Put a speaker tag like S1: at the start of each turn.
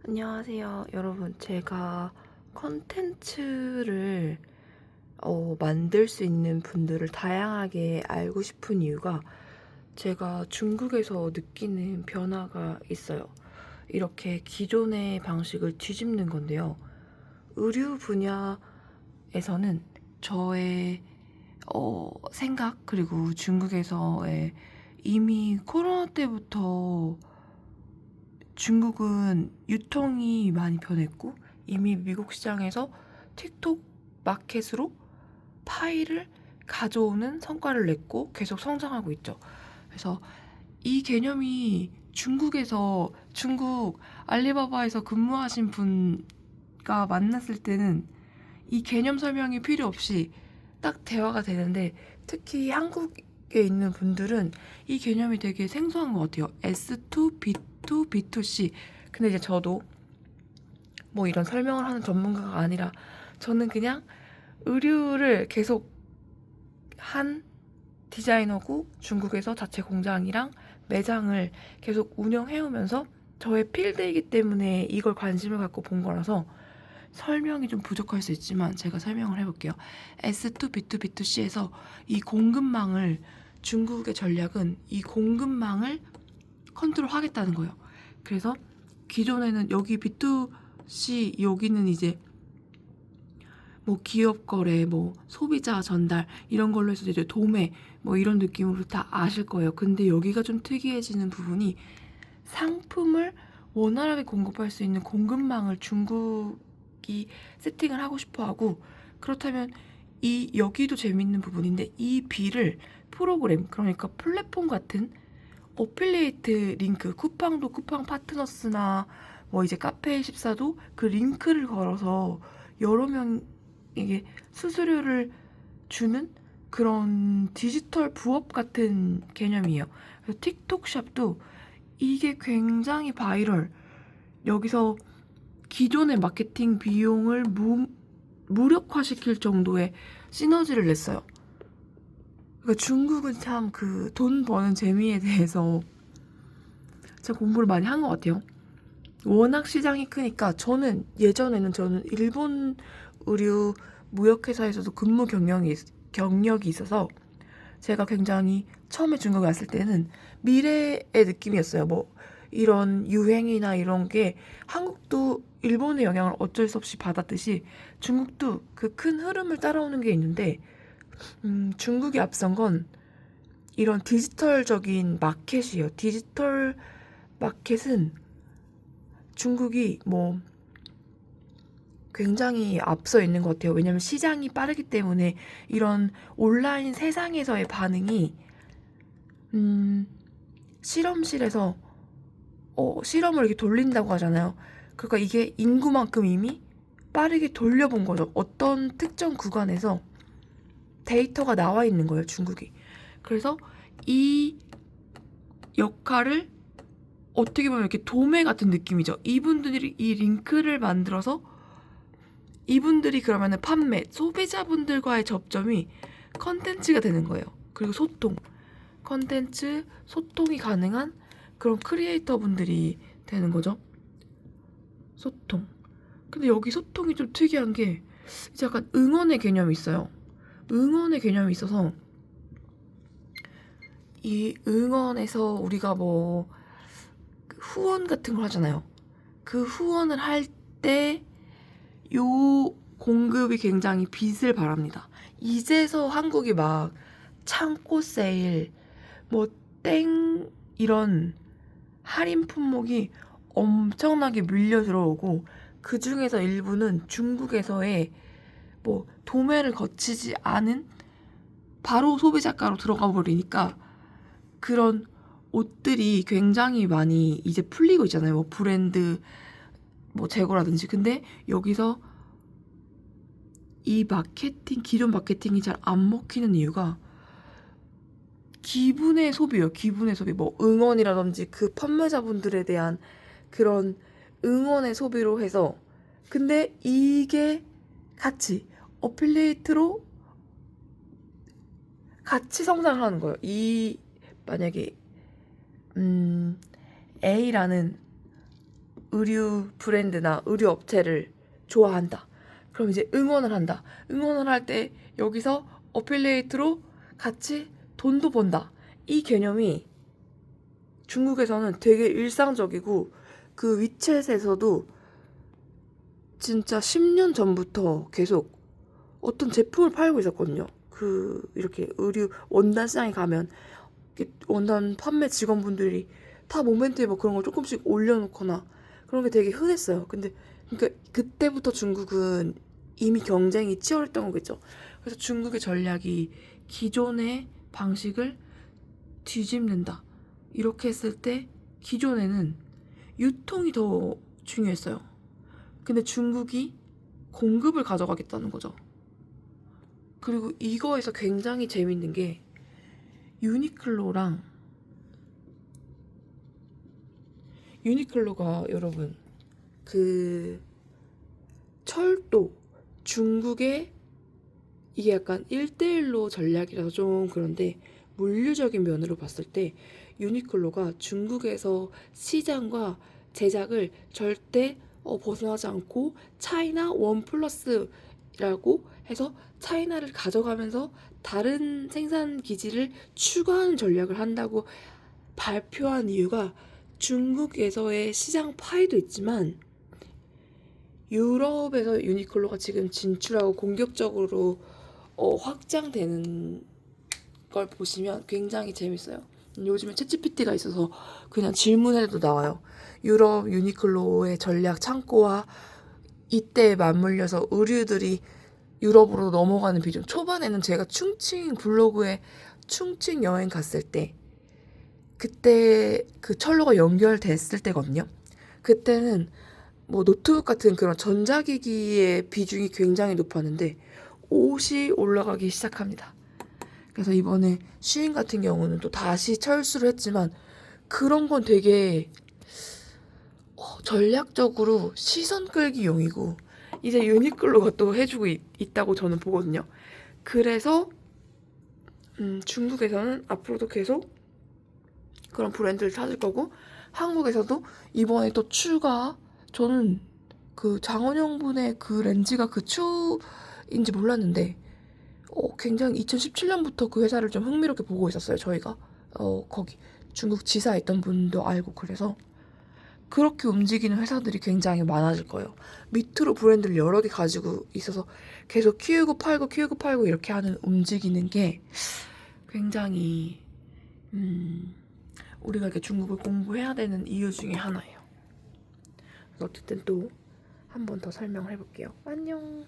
S1: 안녕하세요. 여러분, 제가 컨텐츠를 만들 수 있는 분들을 다양하게 알고 싶은 이유가 제가 중국에서 느끼는 변화가 있어요. 이렇게 기존의 방식을 뒤집는 건데요. 의류 분야에서는 저의 생각, 그리고 중국에서의 이미 코로나 때부터 중국은 유통이 많이 변했고 이미 미국 시장에서 틱톡 마켓으로 파일을 가져오는 성과를 냈고 계속 성장하고 있죠. 그래서 이 개념이 중국 알리바바에서 근무하신 분과 만났을 때는 이 개념 설명이 필요 없이 딱 대화가 되는데, 특히 한국에 있는 분들은 이 개념이 되게 생소한 것 같아요. S2, B2, B2C. 근데 이제 저도 뭐 이런 설명을 하는 전문가가 아니라 저는 그냥 의류를 계속 한 디자이너고 중국에서 자체 공장이랑 매장을 계속 운영해오면서 저의 필드이기 때문에 이걸 관심을 갖고 본 거라서 설명이 좀 부족할 수 있지만 제가 설명을 해볼게요. S2, B2, B2C에서 이 공급망을, 중국의 전략은 이 공급망을 컨트롤하겠다는 거예요. 그래서 기존에는 여기 B2C, 여기는 이제 뭐 기업 거래, 뭐 소비자 전달 이런 걸로 해서 이제 도매 뭐 이런 느낌으로 다 아실 거예요. 근데 여기가 좀 특이해지는 부분이, 상품을 원활하게 공급할 수 있는 공급망을 중국이 세팅을 하고 싶어 하고, 그렇다면 이 여기도 재밌는 부분인데 이 B를 프로그램, 그러니까 플랫폼 같은 어필리에이트 링크, 쿠팡도 쿠팡 파트너스나 뭐 이제 카페24도 그 링크를 걸어서 여러 명에게 수수료를 주는 그런 디지털 부업 같은 개념이에요. 그래서 틱톡 샵도 이게 굉장히 바이럴. 여기서 기존의 마케팅 비용을 무력화시킬 정도의 시너지를 냈어요. 그러니까 중국은 참 그 돈 버는 재미에 대해서 제가 공부를 많이 한 것 같아요. 워낙 시장이 크니까 저는 일본 의류 무역회사에서도 근무 경력이 있어서 제가 굉장히 처음에 중국에 왔을 때는 미래의 느낌이었어요. 뭐 이런 유행이나 이런 게 한국도 일본의 영향을 어쩔 수 없이 받았듯이 중국도 그 큰 흐름을 따라오는 게 있는데, 중국이 앞선 건 이런 디지털적인 마켓이에요. 디지털 마켓은 중국이 뭐 굉장히 앞서 있는 것 같아요. 왜냐면 시장이 빠르기 때문에 이런 온라인 세상에서의 반응이, 실험실에서 실험을 이렇게 돌린다고 하잖아요. 그러니까 이게 인구만큼 이미 빠르게 돌려본 거죠. 어떤 특정 구간에서 데이터가 나와 있는 거예요, 중국이. 그래서 이 역할을 어떻게 보면 이렇게 도매 같은 느낌이죠. 이분들이 이 링크를 만들어서 이분들이 그러면은 판매, 소비자분들과의 접점이 컨텐츠가 되는 거예요. 그리고 컨텐츠, 소통이 가능한 그런 크리에이터 분들이 되는 거죠. 소통. 근데 여기 소통이 좀 특이한 게 이제 약간 응원의 개념이 있어요. 응원의 개념이 있어서 이 응원에서 우리가 뭐 후원 같은 걸 하잖아요. 그 후원을 할 때 요 공급이 굉장히 빛을 발합니다. 이제서 한국이 막 창고 세일, 뭐 땡 이런 할인 품목이 엄청나게 밀려 들어오고, 그 중에서 일부는 중국에서의 뭐 도매를 거치지 않은 바로 소비자가로 들어가 버리니까 그런 옷들이 굉장히 많이 이제 풀리고 있잖아요. 뭐 브랜드 뭐 재고라든지. 근데 여기서 이 기존 마케팅이 잘 안 먹히는 이유가 기분의 소비예요. 기분의 소비. 뭐 응원이라든지 그 판매자분들에 대한 그런 응원의 소비로 해서, 근데 이게 같이 어필리에이트로 같이 성장하는 거예요. 만약에 A라는 의류 브랜드나 의류 업체를 좋아한다. 그럼 이제 응원을 한다. 응원을 할 때 여기서 어필리에이트로 같이 돈도 번다. 이 개념이 중국에서는 되게 일상적이고 그 위챗에서도 진짜 10년 전부터 계속 어떤 제품을 팔고 있었거든요. 그 이렇게 의류 원단 시장에 가면 원단 판매 직원분들이 다 모멘트에 뭐 그런 걸 조금씩 올려놓거나 그런 게 되게 흔했어요. 근데 그러니까 그때부터 중국은 이미 경쟁이 치열했던 거겠죠. 그래서 중국의 전략이 기존의 방식을 뒤집는다. 이렇게 했을 때 기존에는 유통이 더 중요했어요. 근데 중국이 공급을 가져가겠다는 거죠. 그리고 이거에서 굉장히 재밌는 게 유니클로가 여러분 그 철도 중국의 이게 약간 1대1로 전략이라서 좀 그런데 물류적인 면으로 봤을 때 유니클로가 중국에서 시장과 제작을 절대 벗어나지 않고 차이나 원 플러스라고 해서 차이나를 가져가면서 다른 생산 기지를 추가하는 전략을 한다고 발표한 이유가 중국에서의 시장 파이도 있지만 유럽에서 유니클로가 지금 진출하고 공격적으로 확장되는 걸 보시면 굉장히 재밌어요. 요즘에 챗GPT가 있어서 그냥 질문해도 나와요. 유럽 유니클로의 전략 창고와 이때에 맞물려서 의류들이 유럽으로 넘어가는 비중. 초반에는 제가 충칭 블로그에 충칭 여행 갔을 때 그때 그 철로가 연결됐을 때거든요. 그때는 뭐 노트북 같은 그런 전자기기의 비중이 굉장히 높았는데 옷이 올라가기 시작합니다. 그래서 이번에 쉬인 같은 경우는 또 다시 철수를 했지만 그런 건 되게 전략적으로 시선 끌기용이고 이제 유니클로가 또 해주고 있다고 저는 보거든요. 그래서 중국에서는 앞으로도 계속 그런 브랜드를 찾을 거고 한국에서도 이번에 또 저는 그 장원영 분의 그 렌즈가 그 추인지 몰랐는데 굉장히 2017년부터 그 회사를 좀 흥미롭게 보고 있었어요. 저희가 거기 중국 지사에 있던 분도 알고 그래서 그렇게 움직이는 회사들이 굉장히 많아질 거예요. 밑으로 브랜드를 여러 개 가지고 있어서 계속 키우고 팔고 이렇게 하는 움직이는 게 굉장히 우리가 이렇게 중국을 공부해야 되는 이유 중에 하나예요. 그래서 어쨌든 또 한 번 더 설명을 해볼게요. 안녕.